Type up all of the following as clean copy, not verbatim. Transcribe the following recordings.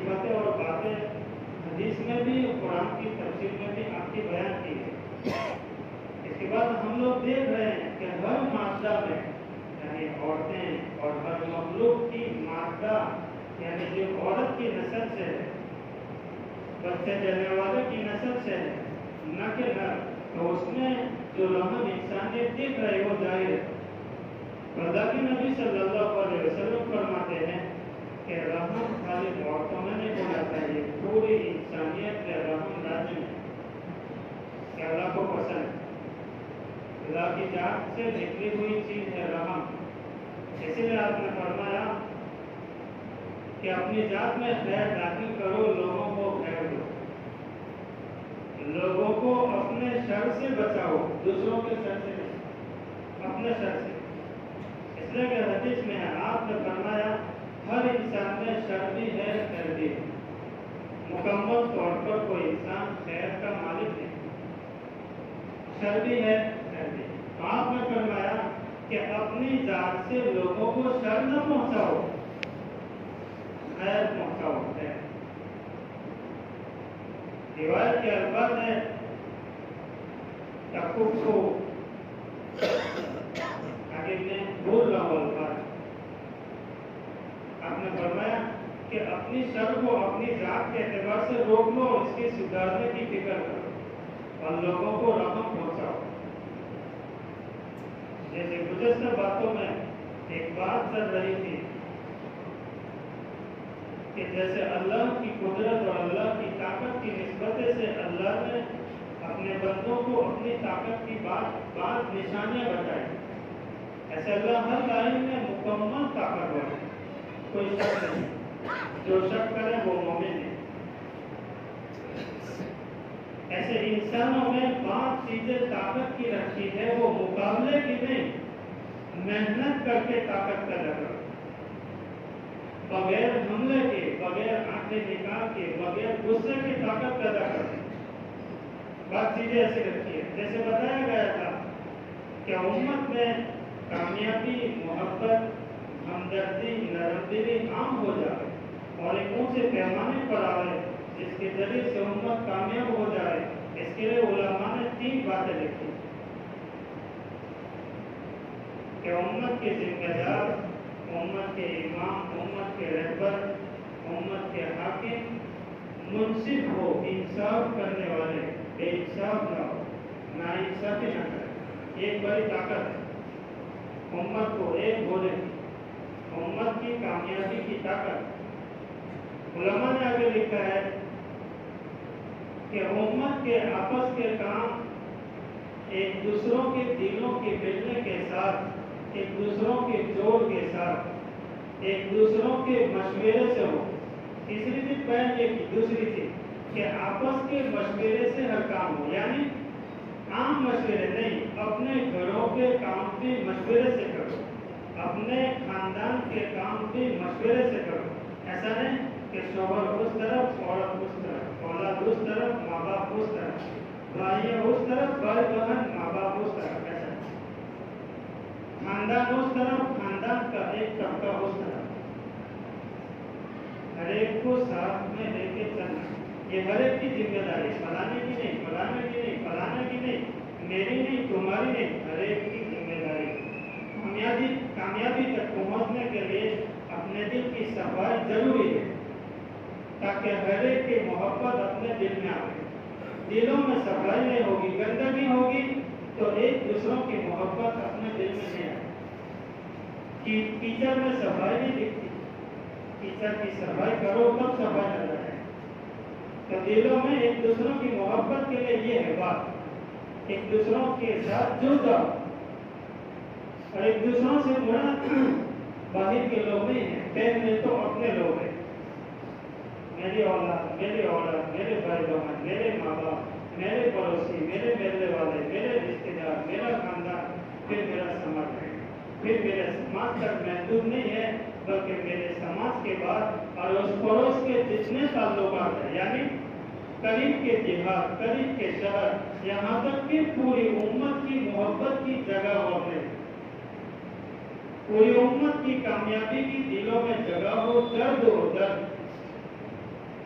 حکمتیں اور باتیں حدیث میں بھی قرآن کی تفسیر میں بھی آپ کی بیان کی ہے۔ اس کے بعد ہم لوگ دیکھ رہے ہیں کہ ہر مادہ میں یعنی عورتیں اور ہر مخلوق کی مادہ یعنی جو عورت کی نسل سے ہے، بچے دینے والے کی نسل سے ہے، نہ کہ نر، تو اس میں جو لمحہ انسانیت دیکھ رہے وہ ظاہر ہے۔ خدا کے نبی صلی اللہ علیہ وسلم فرماتے ہیں کہ رحم خالی عورتوں میں نہیں ہونا چاہیے، پوری انسانیت میں رحم لازم ہے کہ اللہ کو پسند ہے۔ اللہ کی ذات سے نکلی ہوئی چیز ہے رحم، اسی لیے آپ نے فرمایا کہ اپنی ذات میں خیر داخل کرو، لوگوں کو خیر دو، لوگوں کو اپنے شر سے بچاؤ، دوسروں کے شر سے نہیں، اپنے شر سے۔ اس لیے کہ حدیث میں ہے، آپ نے فرمایا ہر انسان میں شر بھی ہے خیر بھی ہے، مکمل طور پر کوئی انسان خیر کا مالک نہیں، شر بھی ہے خیر بھی ہے۔ آپ نے فرمایا کہ اپنی ذات سے لوگوں کو شر نہ پہنچاؤ، خیر پہنچاؤ خیر۔ روایت کے الفاظ ہے تکفو، آگے میں بول رہا ہوں الفاظ، آپ نے فرمایا کہ اپنی شر کو اپنی ذات کے اعتبار سے روک لو، اس کے سدھارنے کی فکر کرو اور لوگوں کو رحم پہنچاؤ۔ جیسے گزشتہ باتوں میں ایک بات چل رہی تھی کہ جیسے اللہ کی قدرت اور اللہ کی طاقت کی نسبت سے اللہ نے اپنے بندوں کو اپنی طاقت کی بعض نشانیاں بتائی، ایسے اللہ ہر لائن میں مکمل طاقتور ہے، کوئی شک نہیں، جو شک کرے وہ مومن ہے۔ ایسے انسانوں میں بعض چیزیں طاقت کی رکھی ہے، وہ مقابلے کی نہیں، محنت کر کے طاقت پیدا کرو، بغیر حملے کے، بغیر آنکھیں نکال کے، بغیر غصے کی طاقت پیدا کرتے۔ بات چیزیں ایسی رکھی ہے، جیسے بتایا گیا تھا کہ امت میں کامیابی، محبت، ہمدردی، نرم دلی عام ہو جائے اور ایک اونچے پیمانے پر آئے جس کے ذریعے سے امت کامیاب ہو جائے، اس کے لیے علماء نے 3 باتیں لکھی کہ امت کے ذمہ دار، امت کے امام، امت کے رہبر، امت کے حاکم منصف ہو، انصاف کرنے والے، بے انصاف نہ ہو، ناانصافی نہ کرے۔ ایک بڑی طاقت ہے امت کو ایک بولے، امت کی کامیابی کی طاقت۔ علماء نے آگے لکھا ہے کہ امت کے آپس کے کام ایک دوسروں کے دلوں کے ملنے کے ساتھ، ایک دوسروں کے جوڑ کے ساتھ، ایک دوسروں کے مشورے سے ہو۔ تیسری چیز بیان یہ کی، دوسری چیز کہ آپس کے مشورے سے ہر کام ہو، یعنی عام مشورے نہیں، اپنے گھروں کے کام بھی مشورے سے کرو، اپنے خاندان کے کام بھی مشورے سے کرو۔ ایسا نہیں کہ شوہر اس طرف، عورت اس طرف، اولاد اس طرف، ماں باپ اس طرف، بھائی اس طرف، بھائی بہن، ماں باپ اس طرف، ایسا نہیں، خاندان اس طرف، خاندان کا ایک طبقہ اس طرف، ہر ایک کو ساتھ میں لے کے چلنا، یہ ہر ایک کی ذمہ داری، فلانے کی نہیں، فلانے کی نہیں، فلانے کی نہیں، میری نہیں، تمہاری نہیں، ہر ایک کی ذمہ داری۔ کامیابی تک پہنچنے کے لیے اپنے دل کی صفائی ضروری ہے تاکہ ہر ایک کی محبت اپنے دل میں آئے۔ دلوں میں صفائی نہیں ہوگی، گندگی ہوگی تو ایک دوسروں کی محبت اپنے دل میں نہیں آئے۔ کیچڑ میں صفائی نہیں دکھتی، کیچڑ کی صفائی کرو تب صفائی نظر آئے۔ تو دلوں میں ایک دوسروں کی محبت کے لیے یہ ہے بات، ایک دوسروں کے ساتھ جڑ جاؤ، اور ایک دوسروں سے مراد باہر کے لوگ نہیں ہیں، پہلے تو اپنے لوگ ہیں، میری اولاد، میرے بھائی بہن، میرے ماں باپ، میرے پڑوسی، میرے ملنے والے، میرے رشتے دار، میرا خاندان، پھر میرا سماج ہے، پھر میرے سماج تک محدود نہیں ہے بلکہ میرے سماج کے بعد اور اس پڑوس کے جتنے تعلقات ہیں، یعنی قریب کے دیہات، قریب کے شہر، یہاں تک کہ پوری امت کی محبت کی جگہ ہو، پوری امت کی کامیابی کی دلوں میں جگہ ہو، درد ہو درد،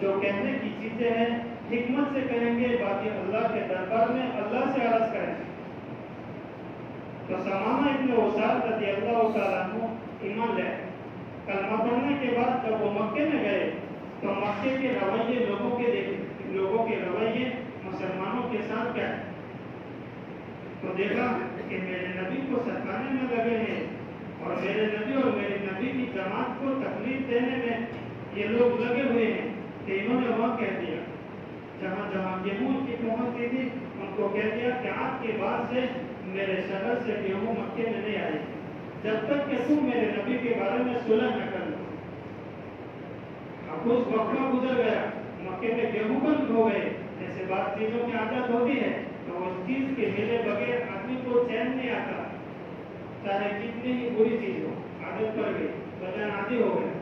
جو کہنے کی چیزیں ہیں حکمت سے کہیں گے، باقی اللہ کے دربار میں اللہ سے عرض کریں گے۔ تو ثمامہ ابن اسال رضی اللہ تعالیٰ عنہ ایمان لے کلمہ پڑھنے کے بعد جب وہ مکے میں گئے تو مکے کے رویے لوگوں کے رویے مسلمانوں کے ساتھ کیا ہے، تو دیکھا کہ میرے نبی کو ستانے میں لگے ہیں اور میرے نبی اور میرے نبی کی جماعت کو تکلیف دینے میں یہ لوگ لگے ہوئے ہیں، کہ انہوں نے وہاں کہہ دیا جہاں جہاں گیہوں کی پہنچتی تھی ان کو کہہ دیا کہ آج کے بعد سے میرے شہر سے گیہوں مکے میں نہیں آئے جب تک کہ تم میرے نبی کے بارے میں صلح نہ کر لو۔ اب اس وقت گزر گیا، مکے میں گیہوں بند ہو گئے، ایسے بات چیزوں کی عادت ہوتی ہے تو اس چیز کے ملے بغیر آدمی کو چین نہیں آتا، چاہے کتنی ہی بری چیز ہو، عادت پڑ گئی، بدن عادی ہو گیا۔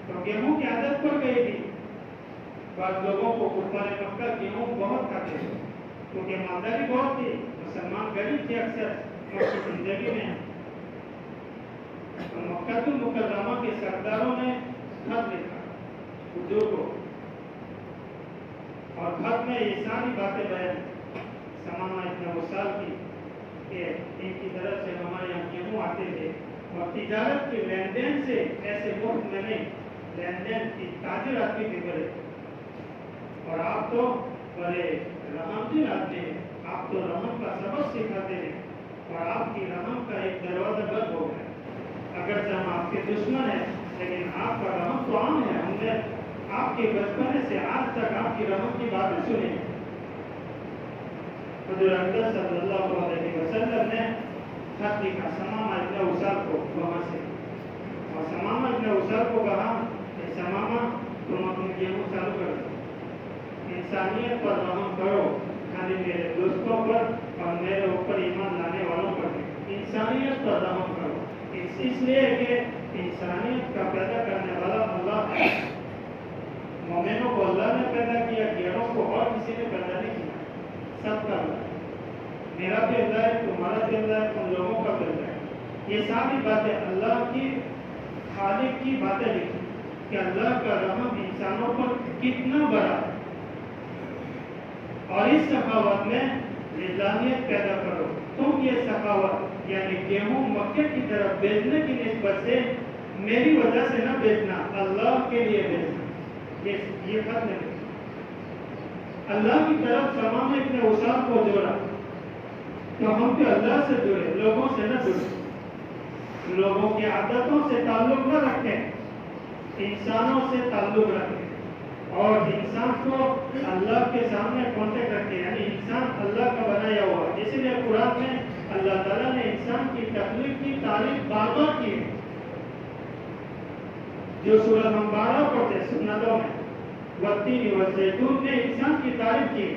تو گیہوں کی عادت پڑ گئی تھی، بعض لوگوں کو کفار مکہ گیہوں بہت کھاتے تھے کیونکہ مالداری بہت تھی، مسلمان غریب تھے اکثر مکہ زندگی میں۔ تو مکہ المکرمہ کے سرداروں نے خط لکھا حضور کو، اور خط میں یہ ساری باتیں بیان ثمامہ ابن اسال کی کہ ان کی طرف سے ہمارے یہاں گیہوں آتے تھے اور تجارت کے لین دین سے ایسے مفت میں نہیں، لین دین کی تاجر آدمی تھے بڑے، اور آپ تو بڑے رحم دل آدمی ہیں، آپ تو رحم کا سبق سکھاتے ہیں اور آپ کی رحم کا ایک دروازہ بند ہو گیا، اگرچہ ہم آپ کے دشمن ہیں لیکن آپ کا رحم تو عام ہے، ہم نے آپ کے بچپنے سے آج تک آپ کی رحم کی باتیں سنی ہیں۔ حضور اقدس صلی اللہ علیہ وسلم نے خط لکھا ثمامہ ابن اسال کو وہاں سے، اور ثمامہ ابن اسال کو کہا کہ ثمامہ تم اپنے گیہوں چالو کر دو، انسانیت پر رحم کرو، خالی میرے دوستوں پر اور میرے اوپر ایمان لانے والوں پر نہیں، انسانیت پر رحم کرو، اس لیے کہ انسانیت کا پیدا کرنے والا اللہ ہے، مومنوں کو اللہ نے پیدا کیا، گیڑوں کو اور کسی نے پیدا نہیں کیا، سب کا اللہ ہے، میرا بھی اللہ ہے، تمہارا بھی اللہ ہے، تم لوگوں کا بھی اللہ ہے۔ یہ ساری باتیں اللہ کی خالق کی باتیں لکھی کہ اللہ کا رحم انسانوں پر کتنا بڑا ہے، اور اس سخاوت میں للہیت پیدا کرو۔ تم یہ سخاوت یعنی گیہوں مکے کی طرف بیچنے کی نسبت سے میری وجہ سے نہ بیچنا، اللہ کے لیے بیچنا، یہ خط نہیں، اللہ کی طرف ثمامہ ابن اسال کو جوڑا، تو ہم بھی اللہ سے جڑے، لوگوں سے نہ جڑے، لوگوں کی عادتوں سے تعلق نہ رکھیں، انسانوں سے تعلق رکھیں، اور انسان کو اللہ کے سامنے کانٹیکٹ رکھے، یعنی انسان اللہ کا بنایا ہوا، اس لیے قرآن میں اللہ تعالیٰ نے انسان کی تخلیق کی تعریف بار بار کی ہے، جو سورہ ہم 12 پڑھتے سنتوں میں، والتین والزیتون نے انسان کی تعریف کی،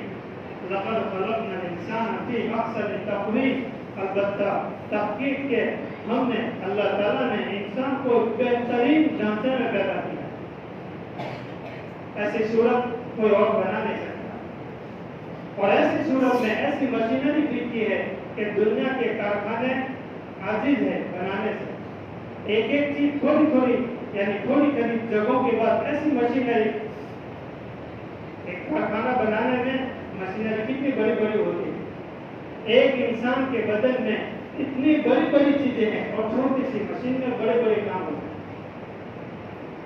لقد خلقنا الانسان فی احسن تقویم، البتہ تحقیق کے ہم نے اللہ تعالیٰ نے انسان کو بہترین ڈھانچے میں پیدا کیا، ایسی صورت کوئی اور بنا نہیں سکتا، اور ایسی صورت میں ایسی مشینری فٹ کی ہے کہ دنیا کے کارخانے عاجز ہے بنانے سے، ایک ایک چیز تھوڑی تھوڑی یعنی تھوڑی قریب جگہوں کے بعد ایسی مشینری، ایک کارخانہ بنانے میں مشینری کتنی بڑی بڑی ہوتی ہے، ایک انسان کے بدن میں اتنی بڑی بڑی چیزیں ہیں اور چھوٹی سی مشین میں بڑے بڑے کام ہوتے ہیں۔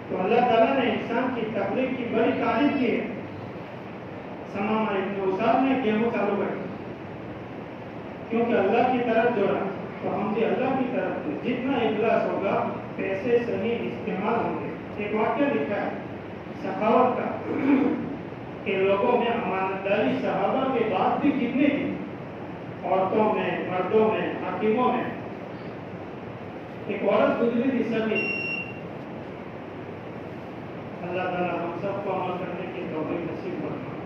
تو اللہ تعالیٰ نے انسان کی تخلیق کی بڑی تعریف کی ہے۔ ثمامہ ابن اسال نے گیہوں چالو کر کیونکہ اللہ کی طرف جوڑا، تو ہم بھی اللہ کی طرف جتنا اخلاص ہوگا پیسے صحیح استعمال ہوں گے۔ ایک واقعہ لکھا ہے سخاوت کا کہ لوگوں میں امانتداری صحابہ کے بعد بھی کتنی تھی، عورتوں میں، مردوں میں، حاکموں میں۔ ایک عورت گزری تھی سبھی، اللہ تعالیٰ ہم سب کو عمل کرنے کی توفیق نصیب فرمائے۔